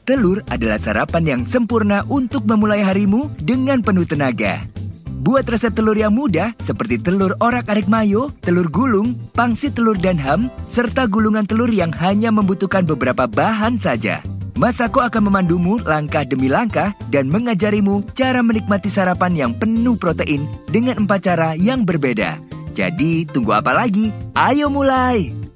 Telur adalah sarapan yang sempurna untuk memulai harimu dengan penuh tenaga. Buat resep telur yang mudah seperti telur orak arik mayo, telur gulung, pangsit telur dan ham, serta gulungan telur yang hanya membutuhkan beberapa bahan saja. Masak Co akan memandumu langkah demi langkah dan mengajarimu cara menikmati sarapan yang penuh protein dengan 4 cara yang berbeda. Jadi, tunggu apa lagi? Ayo mulai!